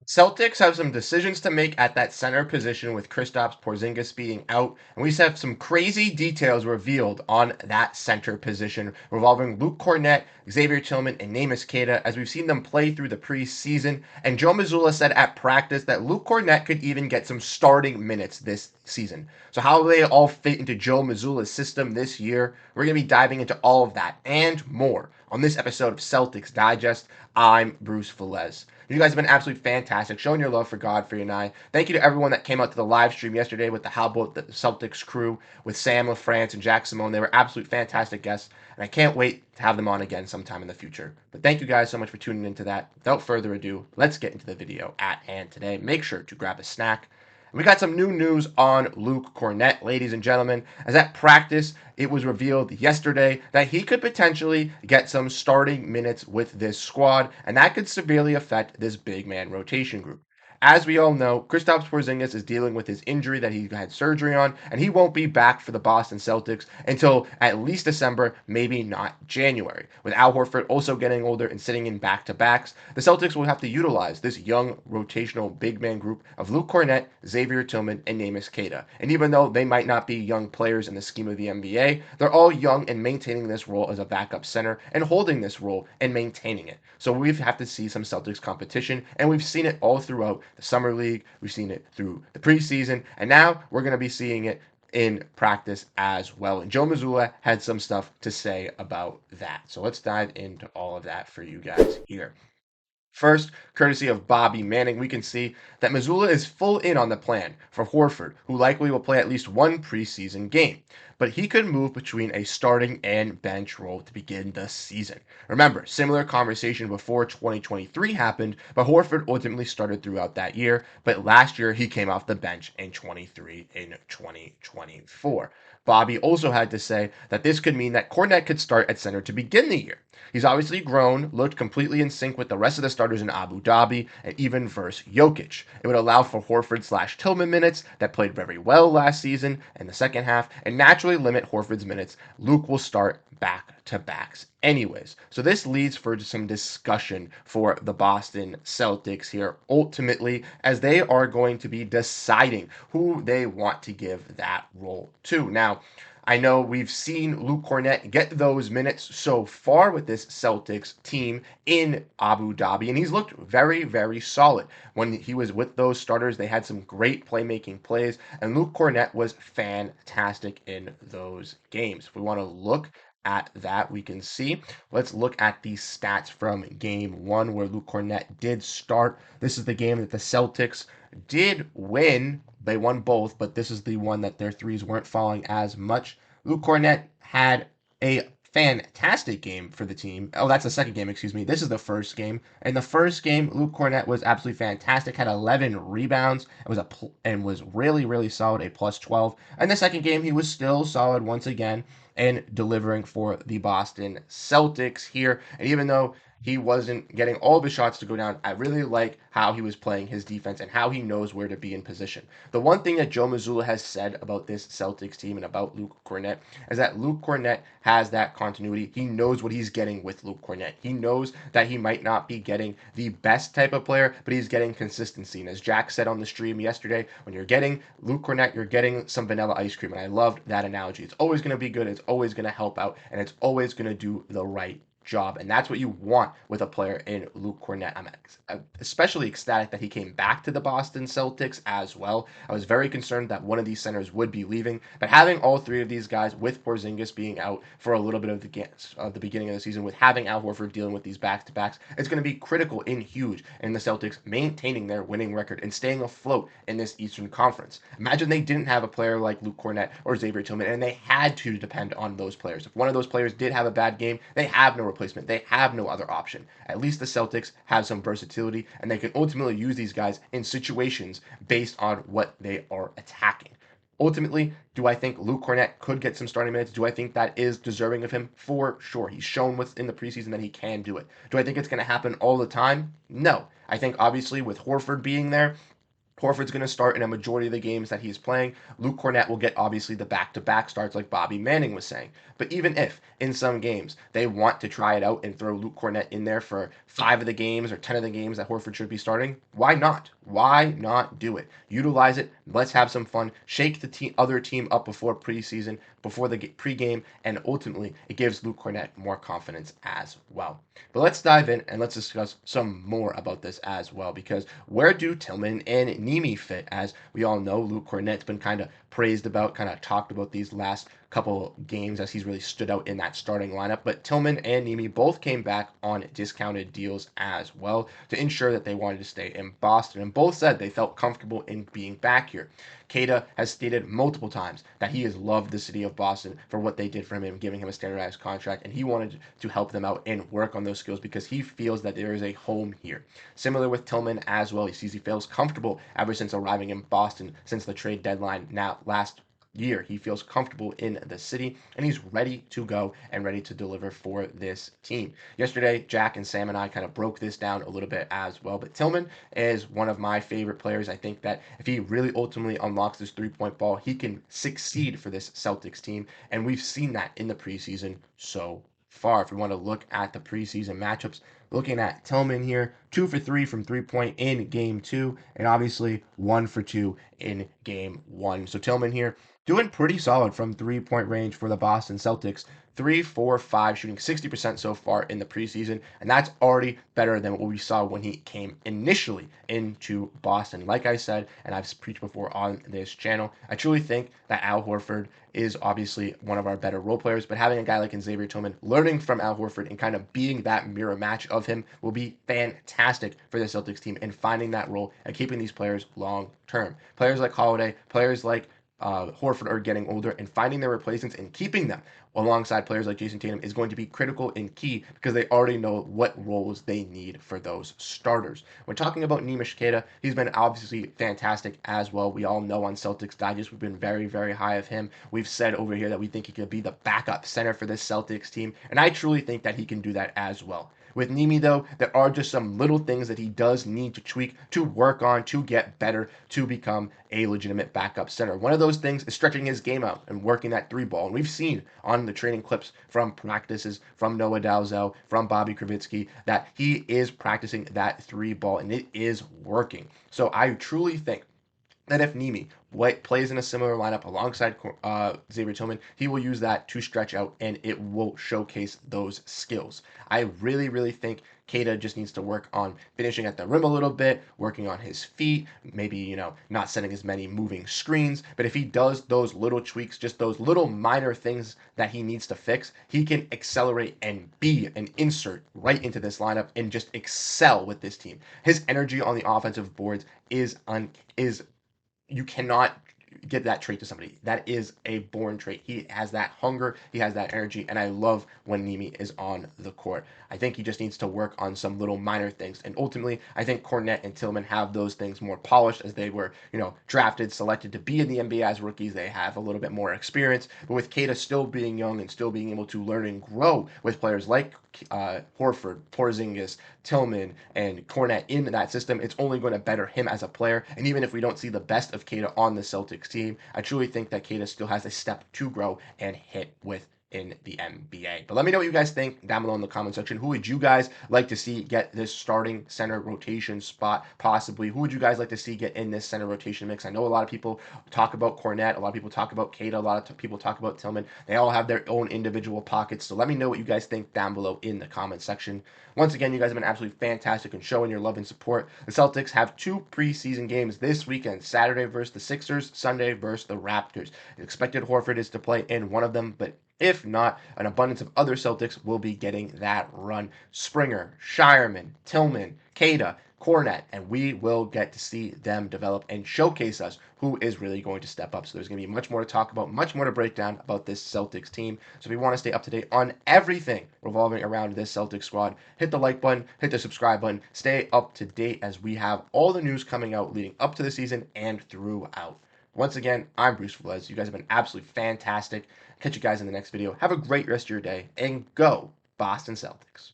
Celtics have some decisions to make at that center position with Kristaps Porziņģis being out, and we just have some crazy details revealed on that center position revolving Luke Kornet, Xavier Tillman, and Neemy X as we've seen them play through the preseason. And Joe Mazzulla said at practice that Luke Kornet could even get some starting minutes this season. So how they all fit into Joe Mazzulla's system this year, we're going to be diving into all of that and more on this episode of Celtics Digest. I'm Bruce Veliz. You guys have been absolutely fantastic, showing your love for Godfrey and I. Thank you to everyone that came out to the live stream yesterday with the How About the Celtics crew, with Sam LaFrance and Jack Simone. They were absolute fantastic guests, and I can't wait to have them on again sometime in the future. But thank you guys so much for tuning into that. Without further ado, let's get into the video at hand today. Make sure to grab a snack. We got some new news on Luke Kornet, ladies and gentlemen, as at practice, it was revealed yesterday that he could potentially get some starting minutes with this squad, and that could severely affect this big man rotation group. As we all know, Kristaps Porziņģis is dealing with his injury that he had surgery on, and he won't be back for the Boston Celtics until at least December, maybe not January. With Al Horford also getting older and sitting in back-to-backs, the Celtics will have to utilize this young rotational big man group of Luke Kornet, Xavier Tillman, and Neemy X. And even though they might not be young players in the scheme of the NBA, they're all young and maintaining this role as a backup center and holding this role and maintaining it. So we have to see some Celtics competition, and we've seen it all throughout the summer league. We've seen it through the preseason, and now we're going to be seeing it in practice as well. And Joe Mazzulla had some stuff to say about that. So let's dive into all of that for you guys here. First, courtesy of Bobby Manning, we can see that Mazzulla is full in on the plan for Horford, who likely will play at least one preseason game. But he could move between a starting and bench role to begin the season. Remember, similar conversation before 2023 happened, but Horford ultimately started throughout that year. But last year, he came off the bench in 2024. Bobby also had to say that this could mean that Kornet could start at center to begin the year. He's obviously grown, looked completely in sync with the rest of the starters in Abu Dhabi, and even versus Jokic. It would allow for Horford/Tillman minutes that played very well last season in the second half, and naturally limit Horford's minutes. Luke will start back-to-backs anyways. So this leads for some discussion for the Boston Celtics here, ultimately, as they are going to be deciding who they want to give that role to. Now, I know we've seen Luke Kornet get those minutes so far with this Celtics team in Abu Dhabi, and he's looked very, very solid. When he was with those starters, they had some great playmaking plays, and Luke Kornet was fantastic in those games. If we want to look at that, we can see. Let's look at the stats from game one where Luke Kornet did start. This is the game that the Celtics did win. They won both, but this is the one that their threes weren't falling as much. Luke Kornet had a fantastic game for the team. Oh, that's the second game, excuse me. This is the first game. In the first game, Luke Kornet was absolutely fantastic. Had 11 rebounds. And was really, really solid, a plus 12. And the second game, he was still solid once again and delivering for the Boston Celtics here. And even though he wasn't getting all of his shots to go down, I really like how he was playing his defense and how he knows where to be in position. The one thing that Joe Mazzulla has said about this Celtics team and about Luke Kornet is that Luke Kornet has that continuity. He knows what he's getting with Luke Kornet. He knows that he might not be getting the best type of player, but he's getting consistency. And as Jack said on the stream yesterday, when you're getting Luke Kornet, you're getting some vanilla ice cream. And I loved that analogy. It's always going to be good. It's always going to help out. And it's always going to do the right job. And that's what you want with a player in Luke Kornet. I'm especially ecstatic that he came back to the Boston Celtics as well. I was very concerned that one of these centers would be leaving, but having all three of these guys, with Porziņģis being out for a little bit of the beginning of the season, with having Al Horford dealing with these back-to-backs, it's going to be critical and huge in the Celtics maintaining their winning record and staying afloat in this Eastern Conference. Imagine they didn't have a player like Luke Kornet or Xavier Tillman, and they had to depend on those players. If one of those players did have a bad game, they have no replacement. They have no other option. At least the Celtics have some versatility, and they can ultimately use these guys in situations based on what they are attacking. Ultimately, do I think Luke Kornet could get some starting minutes? Do I think that is deserving of him? For sure. He's shown within the preseason that he can do it. Do I think it's going to happen all the time? No. I think obviously with Horford being there, Horford's going to start in a majority of the games that he's playing. Luke Kornet will get obviously the back-to-back starts like Bobby Manning was saying. But even if in some games they want to try it out and throw Luke Kornet in there for 5 of the games or 10 of the games that Horford should be starting, why not? Why not do it? Utilize it. Let's have some fun. Shake the other team up before preseason, before the pregame, and ultimately it gives Luke Kornet more confidence as well. But let's dive in and let's discuss some more about this as well, because where do Tillman and Neemy fit? As we all know, Luke Kornet's been kind of praised about, kind of talked about these last couple games as he's really stood out in that starting lineup. But Tillman and Neemy both came back on discounted deals as well to ensure that they wanted to stay in Boston. And both said they felt comfortable in being back here. Queta has stated multiple times that he has loved the city of Boston for what they did for him and giving him a standardized contract, and he wanted to help them out and work on those skills because he feels that there is a home here. Similar with Tillman as well. He feels comfortable ever since arriving in Boston since the trade deadline now last year. He feels comfortable in the city and he's ready to go and ready to deliver for this team. Yesterday, Jack and Sam and I kind of broke this down a little bit as well, but Tillman is one of my favorite players. I think that if he really ultimately unlocks this three-point ball, he can succeed for this Celtics team, and we've seen that in the preseason so far. If we want to look at the preseason matchups, looking at Tillman here, 2 for 3 from three-point in game 2, and obviously 1 for 2 in game 1. So Tillman here doing pretty solid from three-point range for the Boston Celtics. 3, 4, 5, shooting 60% so far in the preseason, and that's already better than what we saw when he came initially into Boston. Like I said, and I've preached before on this channel, I truly think that Al Horford is obviously one of our better role players, but having a guy like Xavier Tillman learning from Al Horford and kind of being that mirror match of him will be fantastic for the Celtics team and finding that role and keeping these players long term. Players like Holiday, players like Horford are getting older, and finding their replacements and keeping them alongside players like Jayson Tatum is going to be critical and key because they already know what roles they need for those starters. When talking about Neemy X, he's been obviously fantastic as well. We all know on Celtics Digest we've been very, very high of him. We've said over here that we think he could be the backup center for this Celtics team, and I truly think that he can do that as well. With Neemy, though, there are just some little things that he does need to tweak, to work on, to get better, to become a legitimate backup center. One of those things is stretching his game out and working that three ball. And we've seen on the training clips from practices from Noah Dalzell, from Bobby Kravitsky, that he is practicing that three ball, and it is working. So I truly think that if Neemy plays in a similar lineup alongside Xavier Tillman, he will use that to stretch out and it will showcase those skills. I really, really think Queta just needs to work on finishing at the rim a little bit, working on his feet, maybe, not setting as many moving screens. But if he does those little tweaks, just those little minor things that he needs to fix, he can accelerate and be an insert right into this lineup and just excel with this team. His energy on the offensive boards is you cannot give that trait to somebody. That is a born trait. He has that hunger, he has that energy, and I love when Neemy is on the court. I think he just needs to work on some little minor things, and ultimately, I think Kornet and Tillman have those things more polished as they were, drafted, selected to be in the NBA as rookies. They have a little bit more experience, but with Queta still being young and still being able to learn and grow with players like Horford, Porziņģis, Tillman, and Kornet in that system, it's only going to better him as a player. And even if we don't see the best of Queta on the Celtics team, I truly think that Queta still has a step to grow and hit with in the NBA. But let me know what you guys think down below in the comment section. Who would you guys like to see get this starting center rotation spot possibly? Who would you guys like to see get in this center rotation mix? I know a lot of people talk about Kornet, a lot of people talk about Queta, a lot of people talk about Tillman. They all have their own individual pockets. So let me know what you guys think down below in the comment section. Once again, you guys have been absolutely fantastic and showing your love and support. The Celtics have 2 preseason games this weekend, Saturday versus the Sixers, Sunday versus the Raptors. Expected Horford is to play in one of them, but if not, an abundance of other Celtics will be getting that run. Springer, Shireman, Tillman, Queta, Kornet, and we will get to see them develop and showcase us who is really going to step up. So there's going to be much more to talk about, much more to break down about this Celtics team. So if you want to stay up to date on everything revolving around this Celtics squad, hit the like button, hit the subscribe button, stay up to date as we have all the news coming out leading up to the season and throughout. Once again, I'm Bruce Veliz. You guys have been absolutely fantastic. Catch you guys in the next video. Have a great rest of your day, and go Boston Celtics.